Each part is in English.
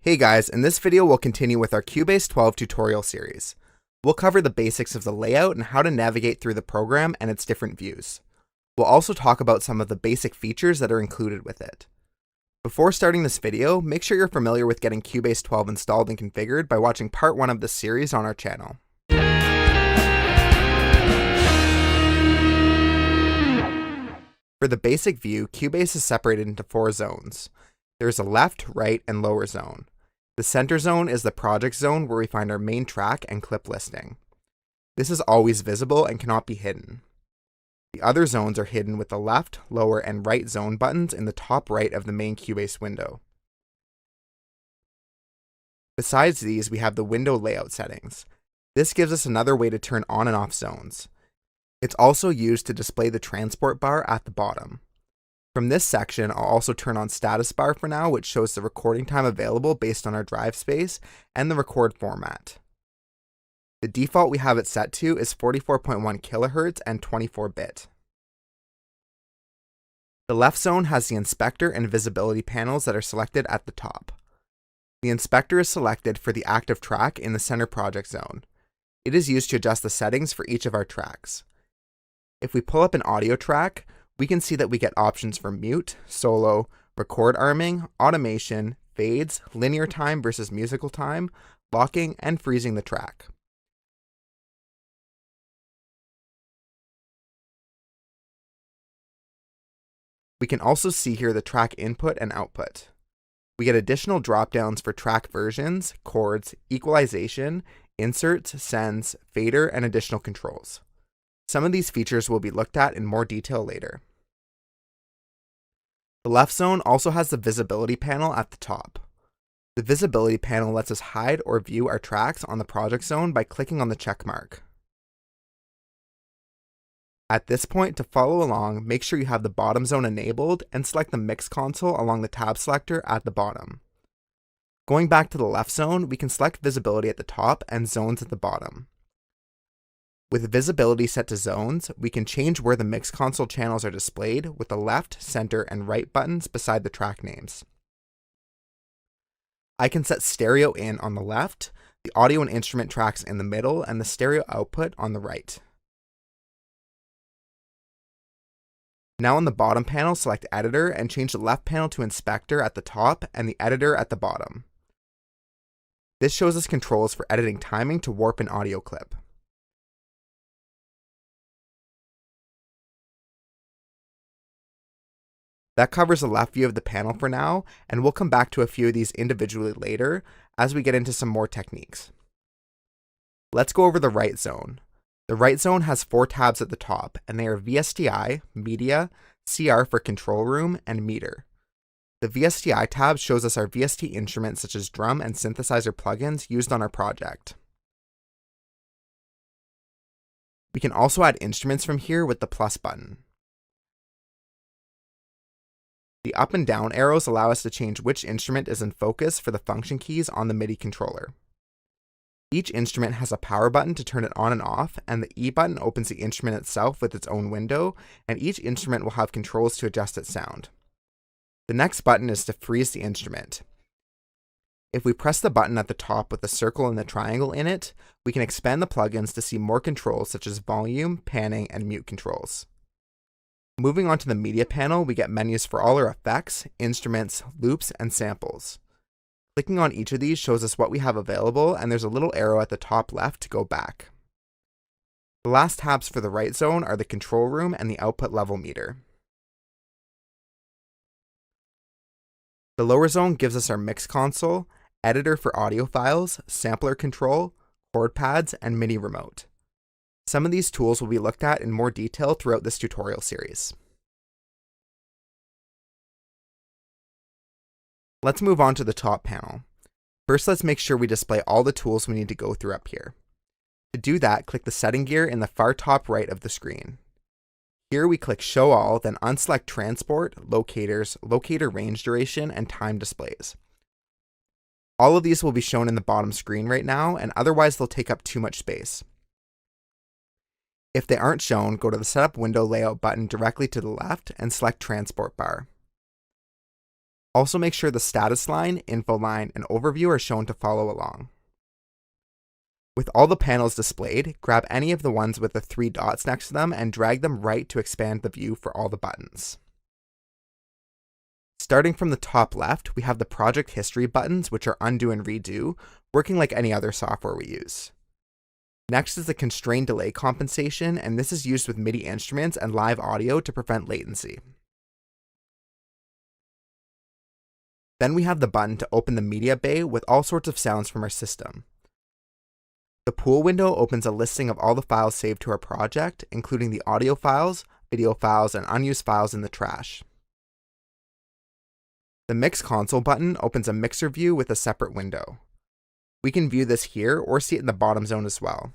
Hey guys, in this video we'll continue with our Cubase 12 tutorial series. We'll cover the basics of the layout and how to navigate through the program and its different views. We'll also talk about some of the basic features that are included with it. Before starting this video, make sure you're familiar with getting Cubase 12 installed and configured by watching part 1 of this series on our channel. For the basic view, Cubase is separated into 4 zones. There's a left, right, and lower zone. The center zone is the project zone where we find our main track and clip listing. This is always visible and cannot be hidden. The other zones are hidden with the left, lower, and right zone buttons in the top right of the main Cubase window. Besides these, we have the window layout settings. This gives us another way to turn on and off zones. It's also used to display the transport bar at the bottom. From this section, I'll also turn on status bar for now, which shows the recording time available based on our drive space and the record format. The default we have it set to is 44.1 kHz and 24-bit. The left zone has the inspector and visibility panels that are selected at the top. The inspector is selected for the active track in the center project zone. It is used to adjust the settings for each of our tracks. If we pull up an audio track, we can see that we get options for mute, solo, record arming, automation, fades, linear time versus musical time, locking, and freezing the track. We can also see here the track input and output. We get additional drop-downs for track versions, chords, equalization, inserts, sends, fader, and additional controls. Some of these features will be looked at in more detail later. The left zone also has the visibility panel at the top. The visibility panel lets us hide or view our tracks on the project zone by clicking on the check mark. At this point, to follow along, make sure you have the bottom zone enabled and select the mix console along the tab selector at the bottom. Going back to the left zone, we can select visibility at the top and zones at the bottom. With visibility set to zones, we can change where the mix console channels are displayed with the left, center, and right buttons beside the track names. I can set stereo in on the left, the audio and instrument tracks in the middle, and the stereo output on the right. Now on the bottom panel, select Editor and change the left panel to Inspector at the top and the Editor at the bottom. This shows us controls for editing timing to warp an audio clip. That covers the left view of the panel for now, and we'll come back to a few of these individually later as we get into some more techniques. Let's go over the right zone. The right zone has 4 tabs at the top, and they are VSTI, Media, CR for Control Room, and Meter. The VSTI tab shows us our VST instruments such as drum and synthesizer plugins used on our project. We can also add instruments from here with the plus button. The up and down arrows allow us to change which instrument is in focus for the function keys on the MIDI controller. Each instrument has a power button to turn it on and off, and the E button opens the instrument itself with its own window, and each instrument will have controls to adjust its sound. The next button is to freeze the instrument. If we press the button at the top with the circle and the triangle in it, we can expand the plugins to see more controls such as volume, panning, and mute controls. Moving on to the media panel, we get menus for all our effects, instruments, loops, and samples. Clicking on each of these shows us what we have available, and there's a little arrow at the top left to go back. The last tabs for the right zone are the control room and the output level meter. The lower zone gives us our mix console, editor for audio files, sampler control, chord pads, and MIDI remote. Some of these tools will be looked at in more detail throughout this tutorial series. Let's move on to the top panel. First, let's make sure we display all the tools we need to go through up here. To do that, click the setting gear in the far top right of the screen. Here we click Show All, then unselect Transport, Locators, Locator Range Duration, and Time Displays. All of these will be shown in the bottom screen right now, and otherwise they'll take up too much space. If they aren't shown, go to the Setup Window Layout button directly to the left and select Transport Bar. Also make sure the status line, info line, and overview are shown to follow along. With all the panels displayed, grab any of the ones with the 3 dots next to them and drag them right to expand the view for all the buttons. Starting from the top left, we have the project history buttons, which are undo and redo, working like any other software we use. Next is the constrained delay compensation, and this is used with MIDI instruments and live audio to prevent latency. Then we have the button to open the media bay with all sorts of sounds from our system. The pool window opens a listing of all the files saved to our project, including the audio files, video files, and unused files in the trash. The Mix Console button opens a mixer view with a separate window. We can view this here or see it in the bottom zone as well.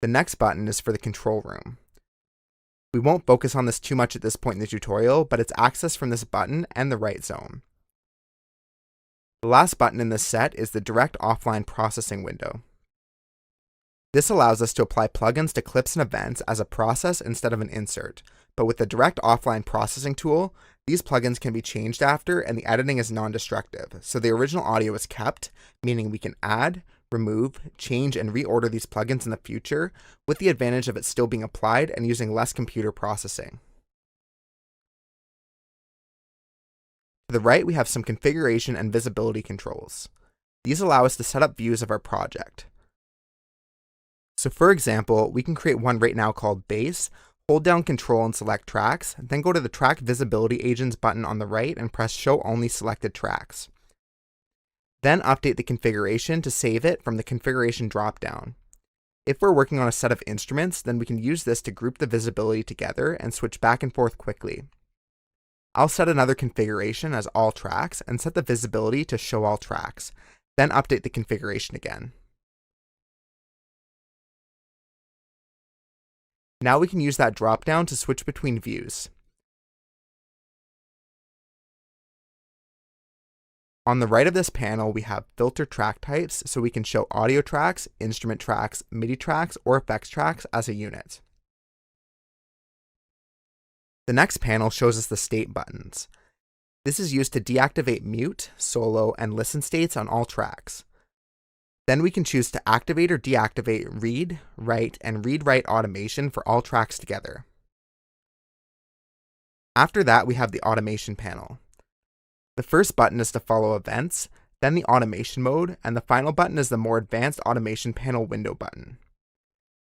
The next button is for the control room. We won't focus on this too much at this point in the tutorial, but it's accessed from this button and the right zone. The last button in this set is the Direct Offline Processing window. This allows us to apply plugins to clips and events as a process instead of an insert, but with the Direct Offline Processing tool, these plugins can be changed after and the editing is non-destructive, so the original audio is kept, meaning we can add, remove, change, and reorder these plugins in the future, with the advantage of it still being applied and using less computer processing. To the right, we have some configuration and visibility controls. These allow us to set up views of our project. So for example, we can create one right now called Bass, hold down Control and select Tracks, then go to the Track Visibility Agents button on the right and press Show Only Selected Tracks. Then update the configuration to save it from the configuration dropdown. If we're working on a set of instruments, then we can use this to group the visibility together and switch back and forth quickly. I'll set another configuration as All Tracks and set the visibility to Show All Tracks, then update the configuration again. Now we can use that dropdown to switch between views. On the right of this panel, we have filter track types, so we can show audio tracks, instrument tracks, MIDI tracks, or effects tracks as a unit. The next panel shows us the state buttons. This is used to deactivate mute, solo, and listen states on all tracks. Then we can choose to activate or deactivate read, write, and read-write automation for all tracks together. After that, we have the automation panel. The first button is to follow events, then the automation mode, and the final button is the more advanced automation panel window button.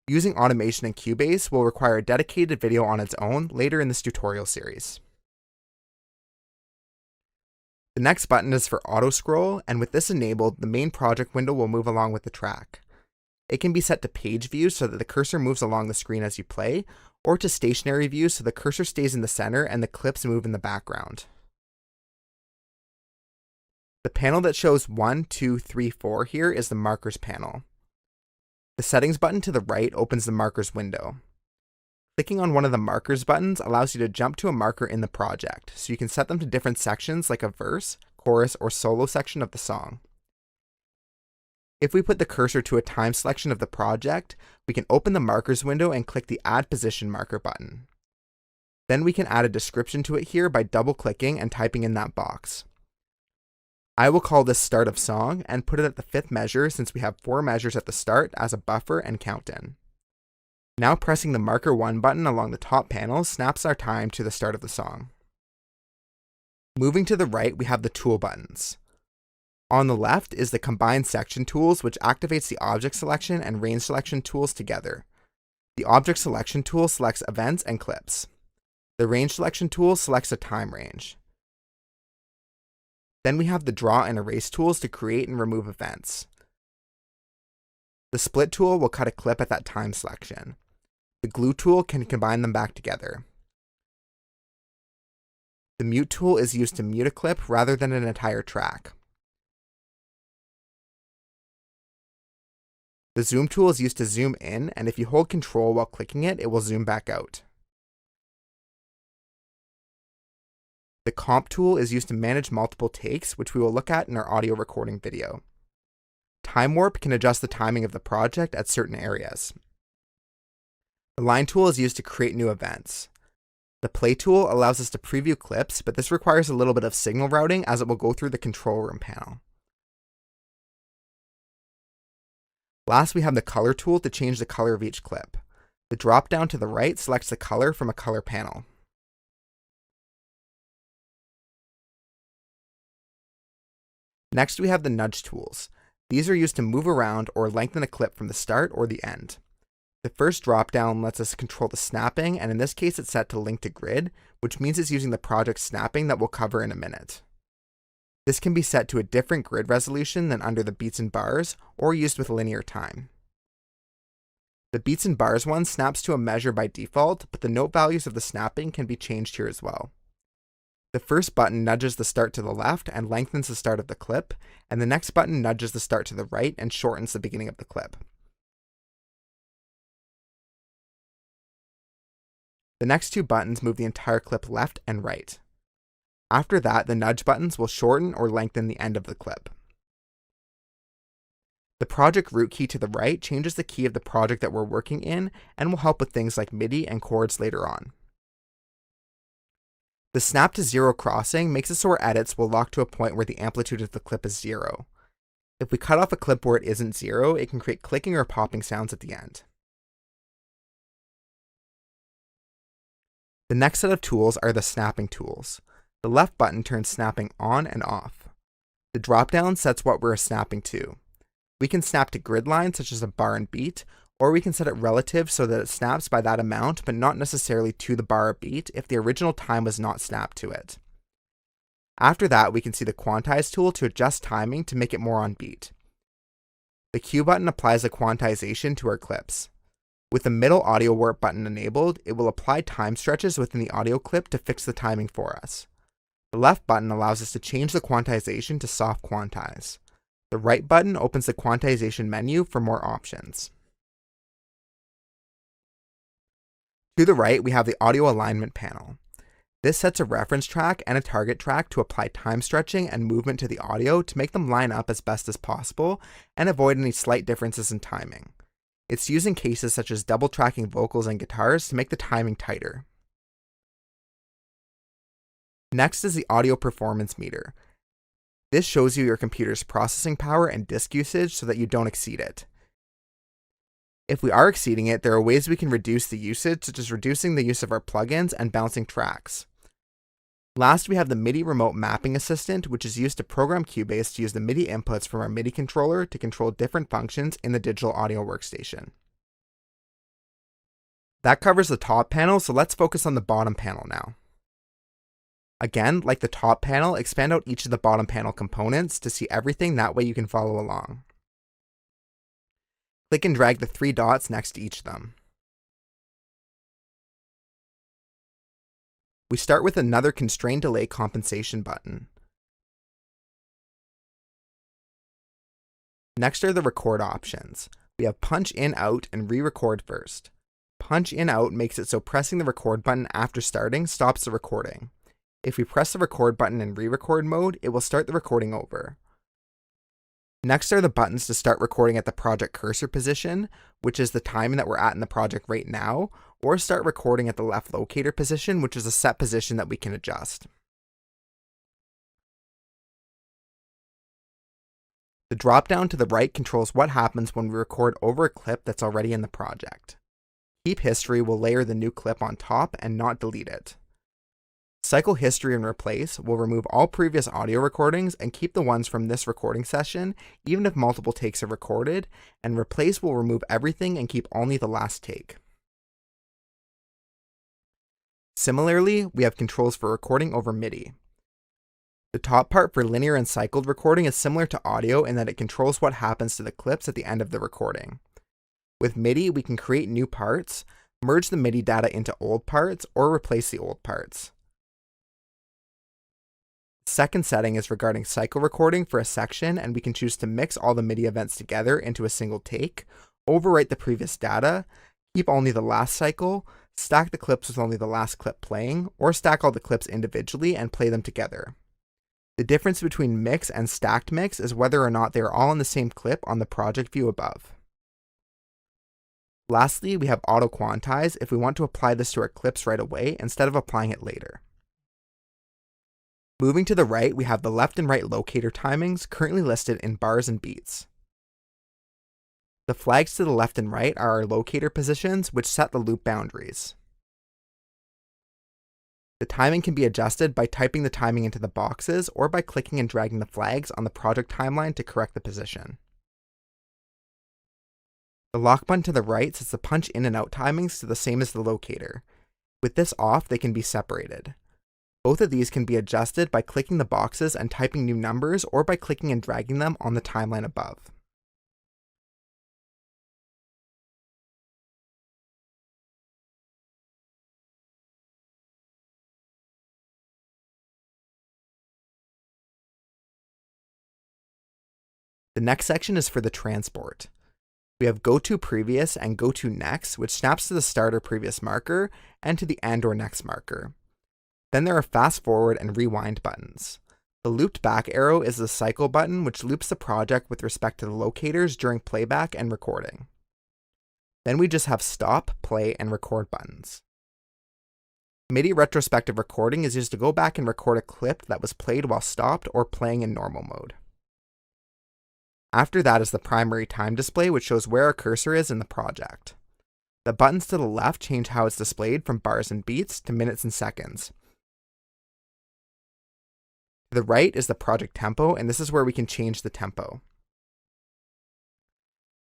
Using automation in Cubase will require a dedicated video on its own later in this tutorial series. The next button is for auto scroll, and with this enabled, the main project window will move along with the track. It can be set to page view so that the cursor moves along the screen as you play, or to stationary view so the cursor stays in the center and the clips move in the background. The panel that shows 1, 2, 3, 4 here is the markers panel. The settings button to the right opens the markers window. Clicking on one of the markers buttons allows you to jump to a marker in the project, so you can set them to different sections like a verse, chorus, or solo section of the song. If we put the cursor to a time selection of the project, we can open the markers window and click the Add Position Marker button. Then we can add a description to it here by double-clicking and typing in that box. I will call this Start of Song and put it at the 5th measure since we have 4 measures at the start as a buffer and count-in. Now pressing the Marker 1 button along the top panel snaps our time to the start of the song. Moving to the right, we have the tool buttons. On the left is the Combine Section tools, which activates the Object Selection and Range Selection tools together. The Object Selection tool selects events and clips. The Range Selection tool selects a time range. Then we have the Draw and Erase tools to create and remove events. The Split tool will cut a clip at that time selection. The Glue tool can combine them back together. The Mute tool is used to mute a clip rather than an entire track. The Zoom tool is used to zoom in, and if you hold Control while clicking it, it will zoom back out. The Comp tool is used to manage multiple takes, which we will look at in our audio recording video. Time Warp can adjust the timing of the project at certain areas. The Line tool is used to create new events. The play tool allows us to preview clips, but this requires a little bit of signal routing as it will go through the control room panel. Last, we have the color tool to change the color of each clip. The drop down to the right selects the color from a color panel. Next, we have the nudge tools. These are used to move around or lengthen a clip from the start or the end. The first drop down lets us control the snapping, and in this case it's set to link to grid, which means it's using the project snapping that we'll cover in a minute. This can be set to a different grid resolution than under the beats and bars, or used with linear time. The beats and bars one snaps to a measure by default, but the note values of the snapping can be changed here as well. The first button nudges the start to the left and lengthens the start of the clip, and the next button nudges the start to the right and shortens the beginning of the clip. The next two buttons move the entire clip left and right. After that, the nudge buttons will shorten or lengthen the end of the clip. The project root key to the right changes the key of the project that we're working in and will help with things like MIDI and chords later on. The snap to zero crossing makes it so our edits will lock to a point where the amplitude of the clip is 0. If we cut off a clip where it isn't 0, it can create clicking or popping sounds at the end. The next set of tools are the snapping tools. The left button turns snapping on and off. The drop-down sets what we're snapping to. We can snap to grid lines such as a bar and beat, or we can set it relative so that it snaps by that amount but not necessarily to the bar or beat if the original time was not snapped to it. After that, we can see the quantize tool to adjust timing to make it more on beat. The Q button applies a quantization to our clips. With the middle audio warp button enabled, it will apply time stretches within the audio clip to fix the timing for us. The left button allows us to change the quantization to soft quantize. The right button opens the quantization menu for more options. To the right, we have the audio alignment panel. This sets a reference track and a target track to apply time stretching and movement to the audio to make them line up as best as possible and avoid any slight differences in timing. It's used in cases such as double tracking vocals and guitars to make the timing tighter. Next is the audio performance meter. This shows you your computer's processing power and disk usage so that you don't exceed it. If we are exceeding it, there are ways we can reduce the usage, such as reducing the use of our plugins and bouncing tracks. Last, we have the MIDI Remote Mapping Assistant, which is used to program Cubase to use the MIDI inputs from our MIDI controller to control different functions in the digital audio workstation. That covers the top panel, so let's focus on the bottom panel now. Again, like the top panel, expand out each of the bottom panel components to see everything, that way you can follow along. Click and drag the 3 dots next to each of them. We start with another constraint delay compensation button. Next are the record options. We have punch in out and re-record first. Punch in out makes it so pressing the record button after starting stops the recording. If we press the record button in re-record mode, it will start the recording over. Next are the buttons to start recording at the project cursor position, which is the time that we're at in the project right now, or start recording at the left locator position, which is a set position that we can adjust. The drop-down to the right controls what happens when we record over a clip that's already in the project. Keep History will layer the new clip on top and not delete it. Cycle History and Replace will remove all previous audio recordings and keep the ones from this recording session, even if multiple takes are recorded, and Replace will remove everything and keep only the last take. Similarly, we have controls for recording over MIDI. The top part for linear and cycled recording is similar to audio in that it controls what happens to the clips at the end of the recording. With MIDI, we can create new parts, merge the MIDI data into old parts, or replace the old parts. Second setting is regarding cycle recording for a section, and we can choose to mix all the MIDI events together into a single take, overwrite the previous data, keep only the last cycle, stack the clips with only the last clip playing, or stack all the clips individually and play them together. The difference between mix and stacked mix is whether or not they are all in the same clip on the project view above. Lastly, we have auto quantize if we want to apply this to our clips right away instead of applying it later. Moving to the right, we have the left and right locator timings currently listed in bars and beats. The flags to the left and right are our locator positions, which set the loop boundaries. The timing can be adjusted by typing the timing into the boxes or by clicking and dragging the flags on the project timeline to correct the position. The lock button to the right sets the punch in and out timings to the same as the locator. With this off, they can be separated. Both of these can be adjusted by clicking the boxes and typing new numbers or by clicking and dragging them on the timeline above. The next section is for the transport. We have go to previous and go to next, which snaps to the start or previous marker and to the end or next marker. Then there are fast forward and rewind buttons. The looped back arrow is the cycle button, which loops the project with respect to the locators during playback and recording. Then we just have stop, play, and record buttons. MIDI retrospective recording is used to go back and record a clip that was played while stopped or playing in normal mode. After that is the primary time display, which shows where our cursor is in the project. The buttons to the left change how it's displayed from bars and beats to minutes and seconds. To the right is the project tempo, and this is where we can change the tempo.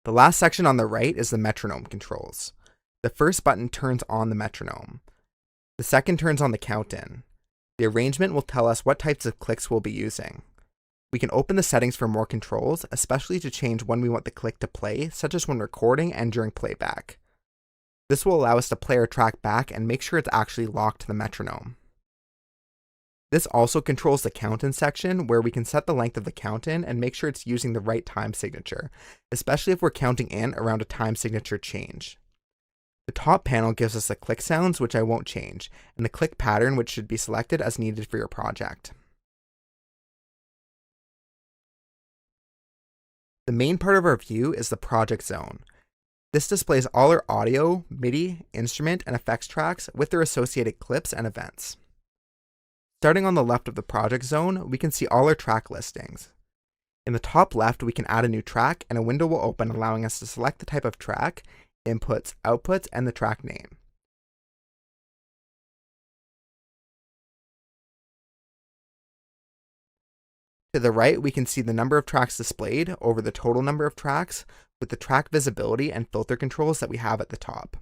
The last section on the right is the metronome controls. The first button turns on the metronome. The second turns on the count-in. The arrangement will tell us what types of clicks we'll be using. We can open the settings for more controls, especially to change when we want the click to play, such as when recording and during playback. This will allow us to play our track back and make sure it's actually locked to the metronome. This also controls the count-in section, where we can set the length of the count-in and make sure it's using the right time signature, especially if we're counting in around a time signature change. The top panel gives us the click sounds, which I won't change, and the click pattern, which should be selected as needed for your project. The main part of our view is the project zone. This displays all our audio, MIDI, instrument, and effects tracks with their associated clips and events. Starting on the left of the project zone, we can see all our track listings. In the top left, we can add a new track, and a window will open allowing us to select the type of track, inputs, outputs, and the track name. To the right, we can see the number of tracks displayed over the total number of tracks with the track visibility and filter controls that we have at the top.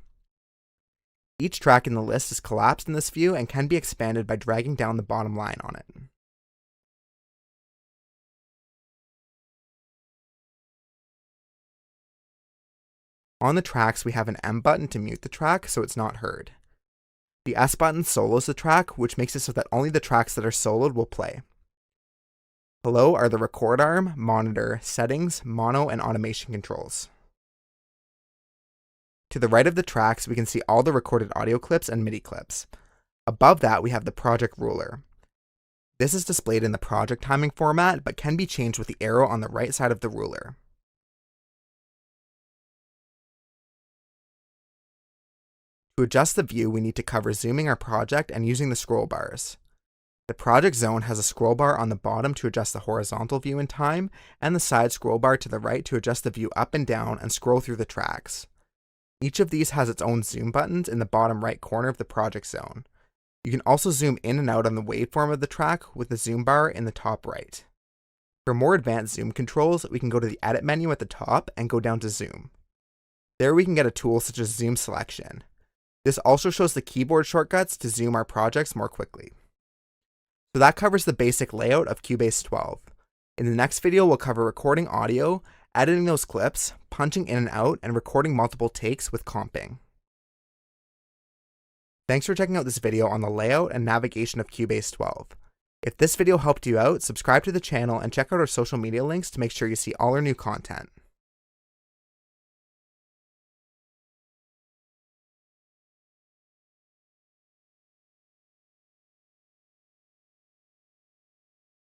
Each track in the list is collapsed in this view and can be expanded by dragging down the bottom line on it. On the tracks, we have an M button to mute the track so it's not heard. The S button solos the track, which makes it so that only the tracks that are soloed will play. Below are the record arm, monitor, settings, mono, and automation controls. To the right of the tracks, we can see all the recorded audio clips and MIDI clips. Above that, we have the project ruler. This is displayed in the project timing format, but can be changed with the arrow on the right side of the ruler. To adjust the view, we need to cover zooming our project and using the scroll bars. The project zone has a scroll bar on the bottom to adjust the horizontal view in time, and the side scroll bar to the right to adjust the view up and down and scroll through the tracks. Each of these has its own zoom buttons in the bottom right corner of the project zone. You can also zoom in and out on the waveform of the track with the zoom bar in the top right. For more advanced zoom controls, we can go to the edit menu at the top and go down to zoom. There we can get a tool such as zoom selection. This also shows the keyboard shortcuts to zoom our projects more quickly. So that covers the basic layout of Cubase 12. In the next video, we'll cover recording audio, editing those clips, punching in and out, and recording multiple takes with comping. Thanks for checking out this video on the layout and navigation of Cubase 12. If this video helped you out, subscribe to the channel and check out our social media links to make sure you see all our new content.